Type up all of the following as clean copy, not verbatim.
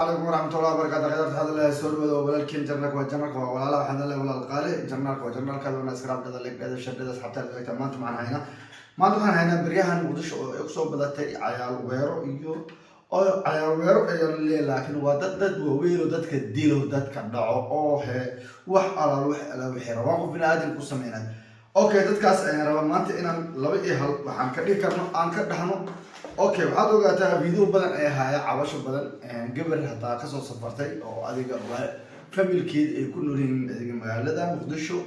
عليكم ورحمة الله وبركاته. خيرت هذا الله يسول ولكن جنك وجنك ولا لا الحمد لله ولا القارئ جنك وجنك هذا الناس كلام كذا لك هذا الشد هذا حتى إذا ما أنتم معنا هنا ما أنتم هنا بريها نقدش يقصو بدأت عيال ويرو إيو أو عيال ويرو اللي لكن ودد وويرو دد كديلو دد كدعو أوه وح على وحير واقف بين هذه القسمين. أوكي دد كاس أنا ربما ما أنت إن لبي هل وحن كذي كرنا أنك دحنو اوكي waxaad ogaataa video badan ay haaya cabasho badan gabar hataa ka soo safartay oo adiga familkeed ay ku noolin adiga magaalada Muqdisho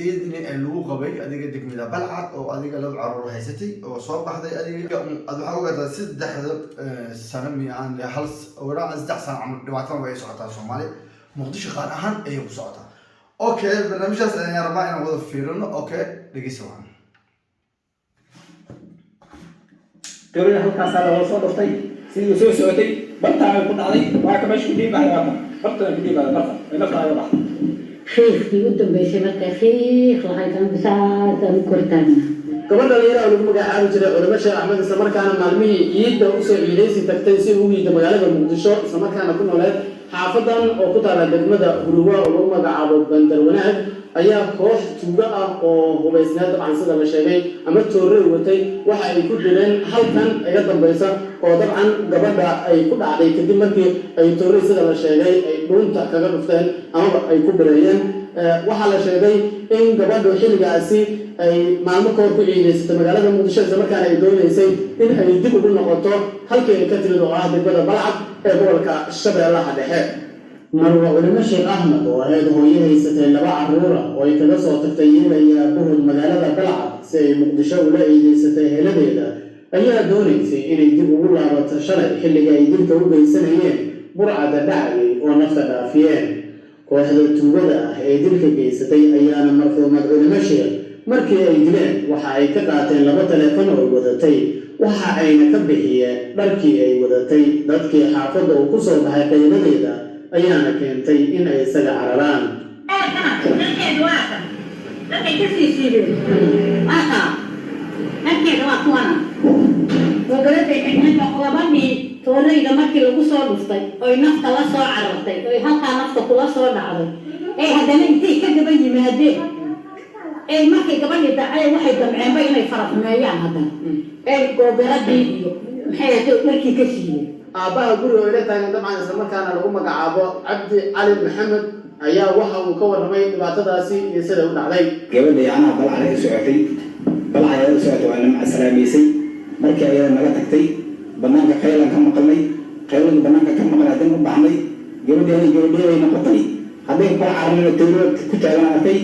eedina ay lagu qabay adiga degmada Balcad oo adiga laba caruur haysatay oo soo baxday adiga waxaad ogaataa 3 sano miyaan hal wara 3 sano camal dhibaatada way socotaa Soomaali Muqdisho qaar ahaan ay ku socotaa. Okay barnaamijkaas ayaan rabaa inaan wada fiirino. Okay dhageyso قبل هالكاس هذا وصل ضفتي سيد وسوي سوتي برتع يكون علي وهاك مش كذي بعد برتع برتع كذي بعد برتع نفع على بعض خير في قدام بيشمك خير لهاي كان بساعة كورتانا قبل لا يرى لو ما قاعد جرى ولا مشى أحمد السمر كان معلمي يد وسوي يليس تكتسي هو يد مجاله بالمقدسة السمر كان كنا ولاد حافظا وقطع على دمدا هروة وما قاعد بندر وناد ayaa koox tuuga ah oo hubaysnaa dabcan sida la sheegay ama toorre watay waxa ay ku dileen halkan iga dambaysa oo dabcan gabadha ay ku dhacday kadib markii ay toorre sida la sheegay ay dhuunta kaga dhufteen ama ay ku bireeyeen waxa la sheegay in gabadhu xilligaasi ay maalmo ka hor ku ciidaysatay magaalada Muqdisho isla markaana ay doonaysay in ay dib ugu noqoto halkii ay ka timid oo ah degmada Balcad ee gobolka Shabeellaha Dhexe. marwa ulama Sheekh Ahmed oo ahayd hooyadiisatay laba caruur oo ay kaga soo tagtay inay buhud magaalada Balcad si ay Muqdisho ula ciidaysatay heladeeda ayaa doonaysay inay dib ugu laabato shalay xilliga ay dilka u geysanayeen burcada dhacay oo nafta dhaafiyeen. kooxda tuugada ah ee dilka geysatay ayaana marxuumad ulama Sheekh markii ay dileen waxa ay ka qaateen laba telefoon oo wadatay waxa ayna ka bixiyeen dharkii ay wadatay dadkii xaafadda oo ku soo baxay qaybadeeda ayaana keentay in ay isaga cararaan. toorayda markii lagu soo dhuftay oo nafta la soo carartay oo halka nafta kula soo dhacday haddana intay ka daba yimaadeen markay gabadhii dhacay waxay damceenba inay faraxmeeyaan haddana gooberadii iyo maxay ahayd markii ka siiyeen aabbaha guriga ila taagan dabcan isla markaana lagu magacaabo Cabdi Cali Maxamed ayaa waxa uu ka warramay dhibaatadaasi iyo sida u dhacday. gabadhii anaa Balcad ay socotay waa nimca salaamaysay markii ay naga tagtay banaanka qaylan ka maqalnay qaylan banaanka ka maqalay haddana u baxnay gabadhii ay noqotay hadday ku carareen tooro ku taaganaatay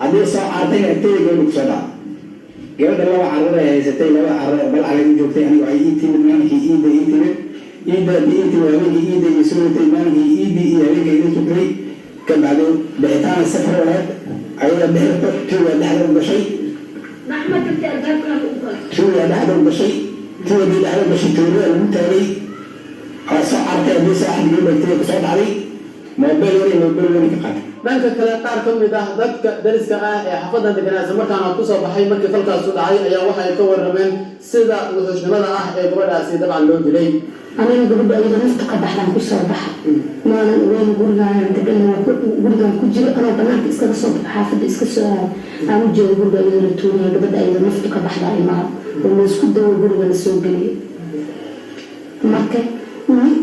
hadday soo cartay agteeda gabadhi ku soo dhacday gabadha laba caruur ay haysatay laba caruur Balcad ay joogtay anigu ay ii timid maankii iida ii timid إيدا بإيدا وهذه إيدا يسوي تيمان هي إيدي هذيك إيدا تكري كم بعده بعتان السفر ولا عيلا بحرت شو هذا هذا بشيء محمد التأجر شو هذا هذا بشيء شو هذا بشيء تقول المتاري صعب تأبي صاحب يقول بيتي بصعد علي ما بيلوني كقاعد dhanka kale qaar ka mid ah dadka dariska ah ee xaafadda deganaa markaana ku soo baxay markii falkaas u dhacay ayaa waxa ay ka warrameen sida wuxuusnimada ah ee gabadhaasi dabcan loo dilay. أنا قبل أيضا نفتق بحلم كل صوب بحر ما أنا وين قلنا تقلنا قلنا كجيل أنا بنات إسكت صوب حافظ إسكت أنا جوا قلنا أيضا التوني قبل أيضا نفتق بحلم ما ونسكت دور قلنا نسوق لي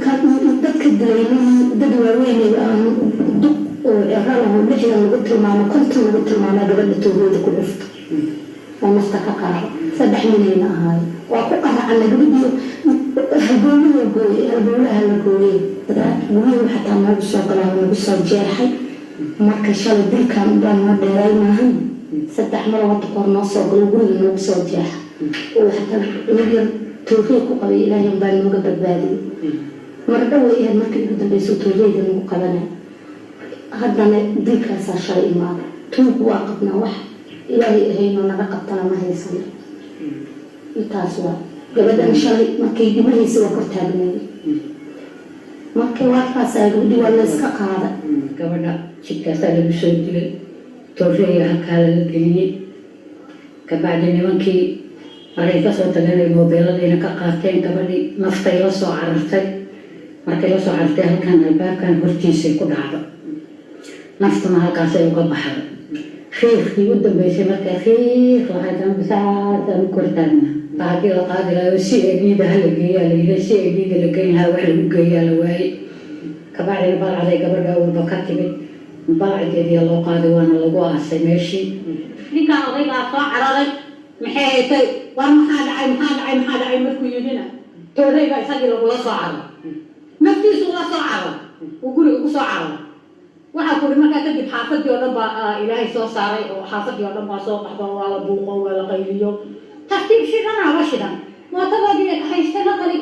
كان نتذكر دليل ددوا وين دق إرهاله نحن نقول معنا كنت نقول معنا قبل التوني كل نفط ونفتق قار سبح من هنا هاي وأقول على قبل هالبولها القوي وهي حتى ما بيشغل ولا بيشجع حي ما كشال دل كان بان ما دراي معهم ستة مرات قرنا صوب القول إنه بيشجع وحتى يقدر توفيق قوي لا ينبغي إنه قبل بالي مرة وهي المركب قدام بيسوي توفيق إنه قبلنا هذا دل كان شيء ما توب واقفنا واحد إلهي هينو نرقبتنا ما هي سنة يتاسوا gabadhan shalay markay dhimanaysa waa kor taagnay markay waadkaas ay gabadhii waa la iska qaada gabadha jidkaasaa lagu soo dilay toorreeya halkaa laga geliyey kabacdi nimankii maray ka soo tageen ay moobeeladiina ka qaateen gabadhii naftay la soo carartay markay la soo cartay halkan albaabkan hortiisay ku dhacdo naftuna halkaasay uga baxday khiirkii u dambeysay markaa khiir lahayd aan bisaacadaan u kortaagna baa haddii la qaadi lahayo si eediida hala geeyaa la yidhi si eediida la geyn lahaa wax lagu geeyaa la waayey kabacdina balcaday gabadha walba ka timid balcadeediya loo qaaday waana lagu aasay meeshii ninkaan odaygaa soo cararay maxay haytay war maxaa dhacay markuu yidhina toodayba isagii lagula soo caray naftiisu la soo caray uu guriga ku soo caray waxaa kuri markaa kadib xaafadii oo dhan baa ilaahay soo saaray oo xaafadii oo dhan baa soo baxdo waa la buuqo waa la qayliyo tartiib shidanaa la shidan mootadoodii ay haysteen halkanay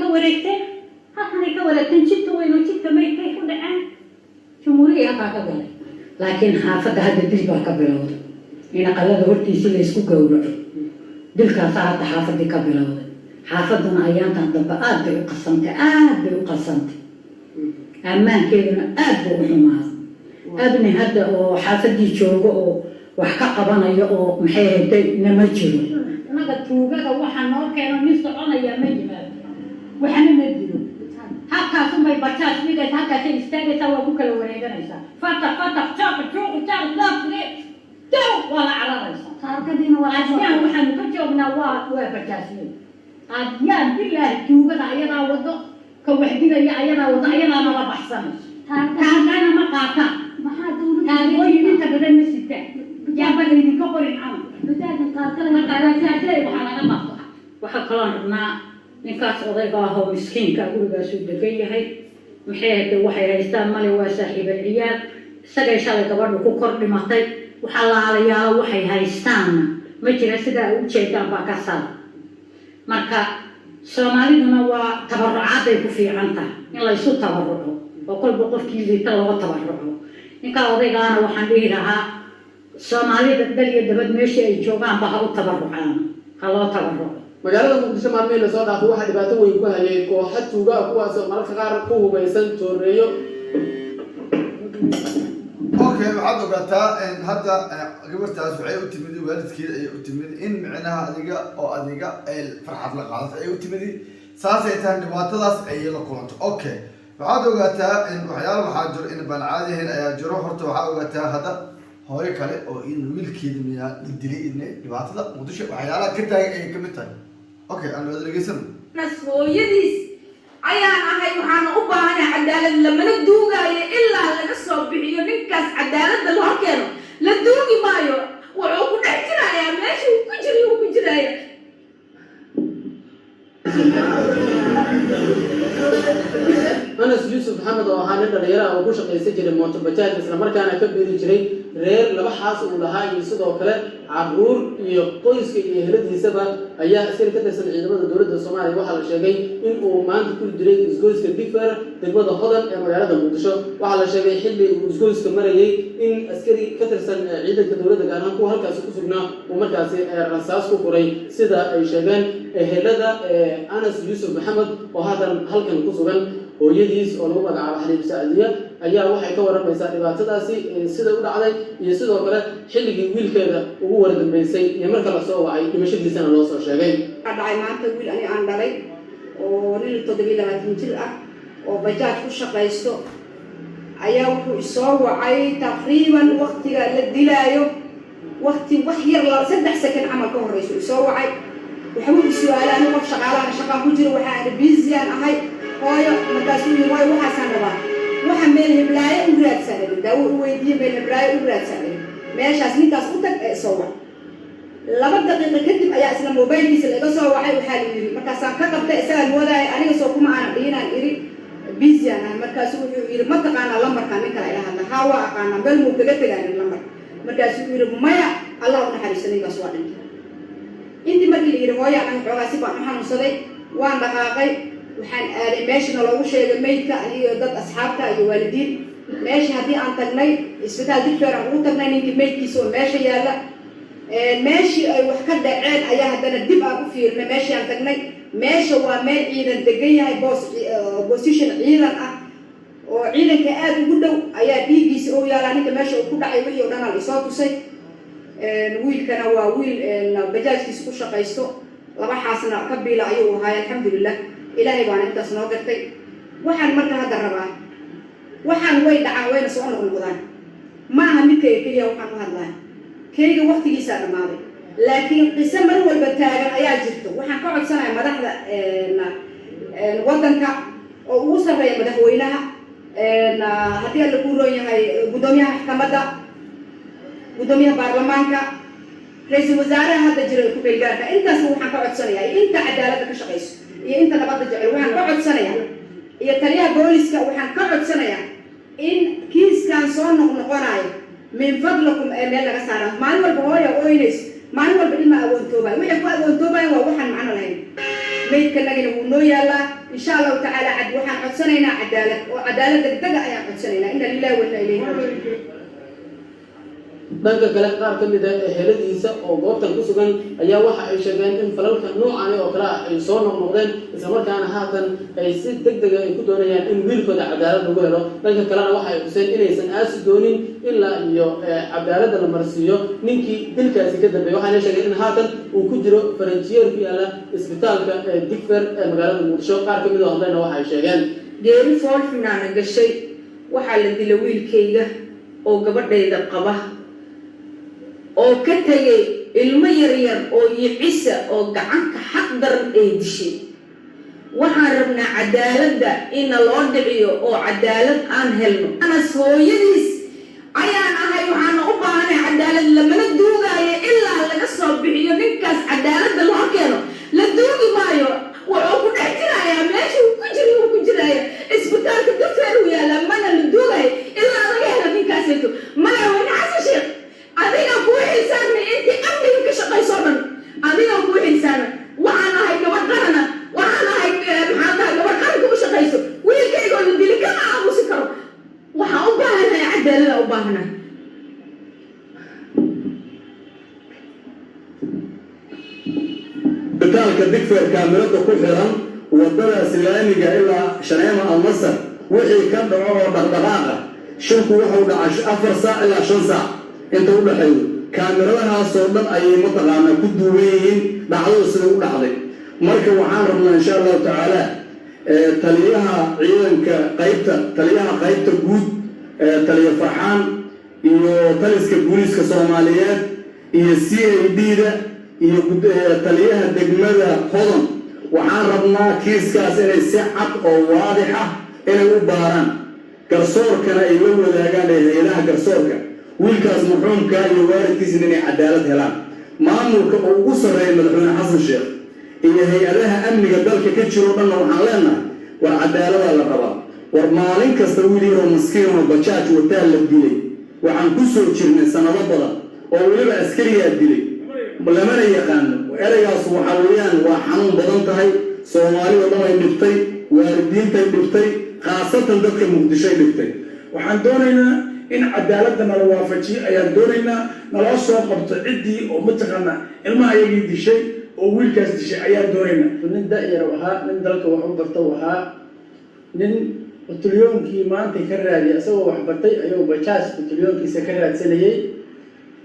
ka wareegteen jidka weyn oo jidka maydkay ku dhaceen jumhuuriyay halkaa ka galay laakiin xaafadda hadda dil baa ka bilowday in aqalada hortiisii la isku gowraco dilkaasaa hadda xaafadii ka bilowday xaafadduna ayaantan dambe aad bay u qasantay ammaankeeduna aad buu u xumaaday abni hadda oo xaafadii joogo oo wax ka qabanayo oo maxay haytay nama jiro naga tuugada waxaa noo keeno nin soconaya ma yimaado waxna ma jiro halkaasunbay bajaaj dhigaysa halkaasay istaagaysaa waa ku kala wareeganaysaa fatax daw waa la cararaysaa taarkadiina adyaan waxaanu ka joognaa waa bajaajnay adyaan bilaahi tuugada ayadaa wado ka waxdilaya ayadaa wado ayadaana la baxsanayso taarkana ma qaataan taagooyininta badan ma sitaan yaaba laydinka qorin camal waxaa laga qabto waxaa kaloon rabnaa ninkaas odayga ahoo miskiinka gurigaasuu degan yahay maxay hade waxay haystaan male waa saaxiibal ciyaal isagay shalay gabadhu ku kor dhimatay waxaa laalayaalo waxay haystaanna ma jira sidaa u jeedaan baa ka saar marka soomaaliduna waa tabarucaaday ku fiican tahay in laysu tabaruco oo kolba qofkii liita looga tabaruco ninkaa odaygaana waxaan dhihi lahaa soomaalida dal iyo dabad meeshii ay joogaanba ha u tabarucaan ha loo tabaruco magaalada muqdisho maalmihii lasoo dhaafay waxaa dhibaato weyn ku hayay kooxa tuuga kuwaas oo mararka qaar ku hubaysan tooreeyo okay waxaad ogaataa hadda gabartaas waxay u timid waalidkeeda ayay u timid in micnaha adiga farxad la qaadato ayay u timid saasay tahay dhibaatadaas ayay la kulanto okay waxaad ogaataa waxyaala waxaa jiro in baan caadi ahayn ayaa jiro horta waxaa ogaataa hadda hooyo kale oo in wiilkeeda miyaa la dilay in dhibaatada muqdisho waxyaalaha ka taagan ayay ka mid tahay okay aan wada dhegeysano hooyadiis ayaan ahay waxaana u baahanahay cadaalad lamana duugaayo ilaa laga soo bixiyo ninkaas cadaaladda loo keeno la duugi maayo wuxuu ku dhex jirayaa meesha uu ku jiraya anas yuusuf maxamed oo ahaa nin dhalinyaro ah oo ku shaqaysan jiray mooto bajaaj isla markaana ka beeri jiray reer laba xaas uu lahaa iyo sidoo kale caruur iyo qoyska iyo eheladiisaba ayaa askari ka tirsan ciidamada dowladda Soomaaliya waxaa la sheegay in uu maanta ku jiray isgoyska Digfaar degmada Hodan ee magaalada Muqdisho waxaa la sheegay xilli uu isgoyska marayay in askari ka tirsan ciidanka dowladda gaar ahaan kuwa halkaas ku sugnaa uu markaasi rasaas ku furay sida ay sheegeen ehelada Anas Yuusuf Maxamed oo hadan halkan ku sugan hooyadiis oo lagu magacaabo Xaliib Saadiya ayaa waxay ka waramaysaa dhibaatadaasi sida u dhacday iyo sidoo kale xilligii wiilkeeda ugu wardanbeysay iyo marka la soo wacay dhimashadiisana loo soo sheegay dhacay maanta wiil aan dhalay oo nin 27 jir ah oo bajaaj ku shaqaysto ayaa wuxuu soo wacay taqriiban waqtiga la dilaayo waqti wax yar la 3 second amal ka horeyso soo wacay wuxuu su'aalaan qof shaqaalaha ku jira waxa busy aan ahay hooyo markaas uu way waxaan rabaa waxa meel hiblaayo u raadsanay daawo u weydiiyay meel hiblaayo u raadsanay meeshaas ninkaas u tag soo wac 2 daqiiqo kadib ayaa isla mobilkiisa laga soo wacay waxa la yiri markaas aan ka qabtay isaga mooday aniga soo kuma aan dhiinaan iri busy aan markaas wuxuu yiri ma taqaana lambarka ninka la ilaha hawa aqaana bal muu kaga tagay lambar markaas uu yiri maya Allah u naxariisanay gaas waa dhintay intii markii la yiri hooyo aan xoogaasi baan xanuunsaday waan dhaqaaqay waxaan aaday meeshana loogu sheegay meydka aniga dad asxaabta iyo waalidiin meesha hadii aan tagnay isbitaal Digfaar aan ugu tagnay ninkii meydkiisa oo meesha yaala meeshii ay wax ka dhaceen ayaa haddana dib aan u fiirnay meeshii aan tagnay meesha waa meel ciidan degan yahay position ciidan ah oo ciidanka aad ugu dhow ayaa dhiigiisa oo yaala ninka meesha uu ku dhacay wixii oo dhan la soo tusay wiilkana waa wiil bajaajkiisa ku shaqaysto laba xaasna ka biila ayuu ahaa alxamdulillah ilaahay baan intaas noo gartay waxaan marka hadda rabaa waxaan way dhacaan wayna soo noqnoqdaan ma aha midkayga keliya waxaan u hadlaa kayga waqtigiisaa dhammaaday laakiin qiso mar walba taagan ayaa jirto waxaan ka codsanayaa madaxda waddanka oo ugu sarreeya madaxweynaha haddii alla kuu roon yahay guddoomiyaha maxkamadda guddoomiyaha baarlamaanka ra-iisul wasaaraha hadda jira ku beelgaarka intaasba waxaan ka codsanayaa iyo inta cadaaladda ka shaqayso iyo inta nabadda jecel waxaan ka codsanayaa iyo taliyaha booliska waxaan ka codsanayaa in kiiskan soo noqnoqonayo min fadlakum ee meel laga saara maalin walba hooya ooynays maalin walba ilma agoontoobaya wixii ku agoontoobaya waa waxaan macno lahayn maydkanagina wuu noo yaalaa insha allahu tacaala waxaan codsanaynaa cadaalad oo cadaalad degdega ayaan codsanaynaa ina lillahi wa inna ilayhi raajicuun dhanka kale qaar ka mid ah eheladiisa oo goobtan ku sugan ayaa waxa ay sheegeen in falalka noocan oo kale ah ay soo noqnoqdeen islamarkaana haatan ay si degdega ay ku doonayaan in wiilkooda cadaalad lagu helo dhanka kalena waxa ay xuseen inaysan aasi doonin ilaa iyo cadaaladda la marsiiyo ninkii dilkaasi ka dambeeyay waxaana sheegeen in haatan uu ku jiro faranjiyeer ku yaala isbitaalka digfer ee magaalada muqdisho qaar ka mid oo hadlayna waxa ay sheegeen geeri foolxunaana gashay waxaa la dila wiilkayga oo gabadhayda qaba oo ka tagay ilmo yaryar oo yicisa oo gacanka xaq daran ay dishay waxaan rabnaa cadaaladda ina loo dhiciyo oo cadaalad aan helno anas hooyadiis ayaan ahay waxaana u baahanay cadaalad lamana duugaayo ilaa laga soo bixiyo ninkaas cadaaladda loo keeno la duugi maayo wuxuu ku dhex jirayaa meesha uu ku jiraya isbitaalka dufeer uu yaala mana la duugayo ilaa laga helo ninkaaseeto madaxweyne xasan sheekh adiga kuu xilsaarna intii amniga ka shaqayso dhan adiga kuu xilsaarna waxaan ahay gabadh qarana waxaan ahay maxaan tahay gabadh qaranka u shaqayso wiilkaygoo la dili kama aamusi karo waxaan u baahanahay cadaalada u baahanahay isbitaalka digfer kaamirada ku xiran wadada islaamiga ilaa shaneema almasar wixii ka dhaco oo dhaqdhaqaaqa shirku wuxuu dhacay 4 saac ilaa 5 saac inta u dhaxeeyo kaamiradahaasoo dhan ayay mataqaanaa ku duuban yihiin dhacdadu sida u dhacday marka waxaan rabnaa insha allahu tacaala taliyaha ciidanka qaybta guud taliya farxaan iyo taliska booliiska soomaaliyeed iyo CID-da iyo taliyaha degmada hodan waxaan rabnaa kiiskaas inay si cad oo waadix ah inay u baaraan garsoorkana ay la wadaagaan hay'adaha garsoorka wiilkaas muxuumka iyo waalidkiisina inay cadaalad helaan maamulka oo ugu sarreeya madaxweyne xasan sheekh iyo hay-adaha amniga dalka ka jiro dhanna waxaan leenahay war cadaaladaa la rabaa war maalin kasta wiil yaroo maskiin oo bajaaj wataa la dilay waxaan ku soo jirnay sanado badan oo weliba askariyaa dilay lamana yaqaano eraygaas waxaa weeyaan waa xanuun badan tahay soomaalida dhan ay dhibtay waalidiintay dhibtay khaasatan dadka muqdishoy dhibtay waxaan doonaynaa in cadaaladda nala waafajiyo ayaan doonaynaa naloo soo qabto ciddii oo mataqaanaa ilmaha ayagii dishay oo wiilkaas dishay ayaan doonaynaa nin da-yar ahaa nin dalka wax u barta ahaa nin bataliyoonkii maanta ka raadiyay isagoo wax bartay ayuu bajaaj batalyoonkiisa ka raadsanayay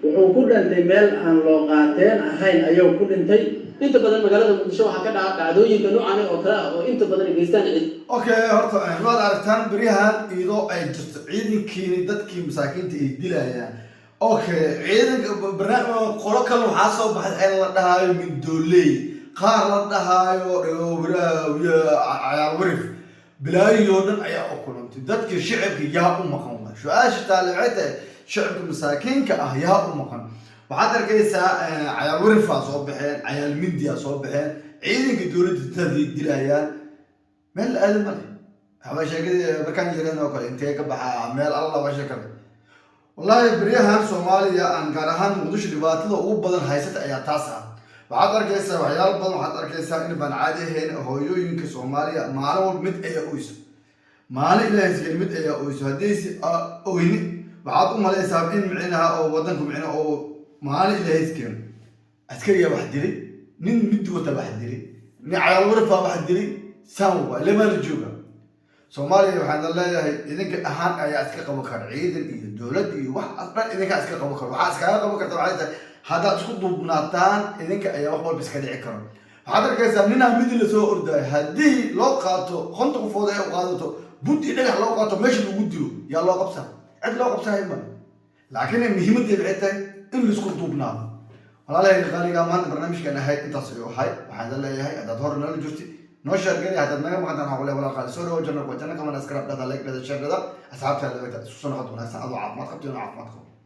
wuxuu ku dhintay meel aan loo qaateen ahayn ayuu ku dhintay inta badan magaalada muqdisho waxaa ka dhaca dhacdooyinka noocan oo kale ah oo inta badan ay geystaan cid okay horta waad aragtaan beryahan iyadoo ay jirto ciidankiini dadkii masaakiinta ay dilayaan okay ciidanka barnaamij qolo kale waxaa soo baxay in la dhahaayo mindooley qaar la dhahaayo cayaar warif bilaayoo dhan ayaa u kulantay dadkii shicibka yaa u maqan waa su-aasha taalibcayta shicibka masaakiinka ah yaa u maqan waxaad arkaysaa cayaal warifaa soo baxeen cayaal mindiyaa soo baxeen ciidanka dowladda dadii dilayaan meel la aadan male waxbaa sheegay markaan jireen oo kale intee ka baxaa meel alla ba sheekada wallaahi beryahan soomaaliya aan gaar ahaan muqdisho dhibaatada ugu badan haysata ayaa taas ah waxaad arkaysaa waxyaalo badan waxaad arkaysaa in baan caadi ahayn hooyooyinka soomaaliya maalin walba mid ayaa oyso maalin ilaahay siiyay mid ayaa oyso haddaysi oyni waxaad u malaysaa in micnaha oo wadanku micnaha oo maalin ilaahay iskeen askariyaa wax dilay nin mid wata wax dilay nin cayaal warifaa wax dilay saan waa lama la jooga soomaaliya waxaan leeyahay idinka ahaan ayaa iska qaban kara ciidan iyo dowlad iyo wax dhan idinka iska qaban kara waxaa iskaga qaban karta waxay tahay haddaad isku duubnaataan idinka ayaa wax walba iska dhici karo هذا الكيس أننا مثل سوء أرداي هدي لو قاتو خنطق فوضى وقاتو بدي لك لو قاتو ماشي بوديو يا الله قبسة عد لو قبسة هيما لكن المهمة دي بعتها إن اللي سكوت دوبنا ولا لا يخلي كمان برنامج كان هاي أنت تصير هاي وهذا اللي هاي هذا ظهر لنا جوستي نوشر كذي هذا ما كان هقوله ولا قال سوري وجرنا كمان أسكراب هذا لايك هذا شير هذا أصحاب هذا سوسنا خطونا سعدوا عظمات خطونا عظمات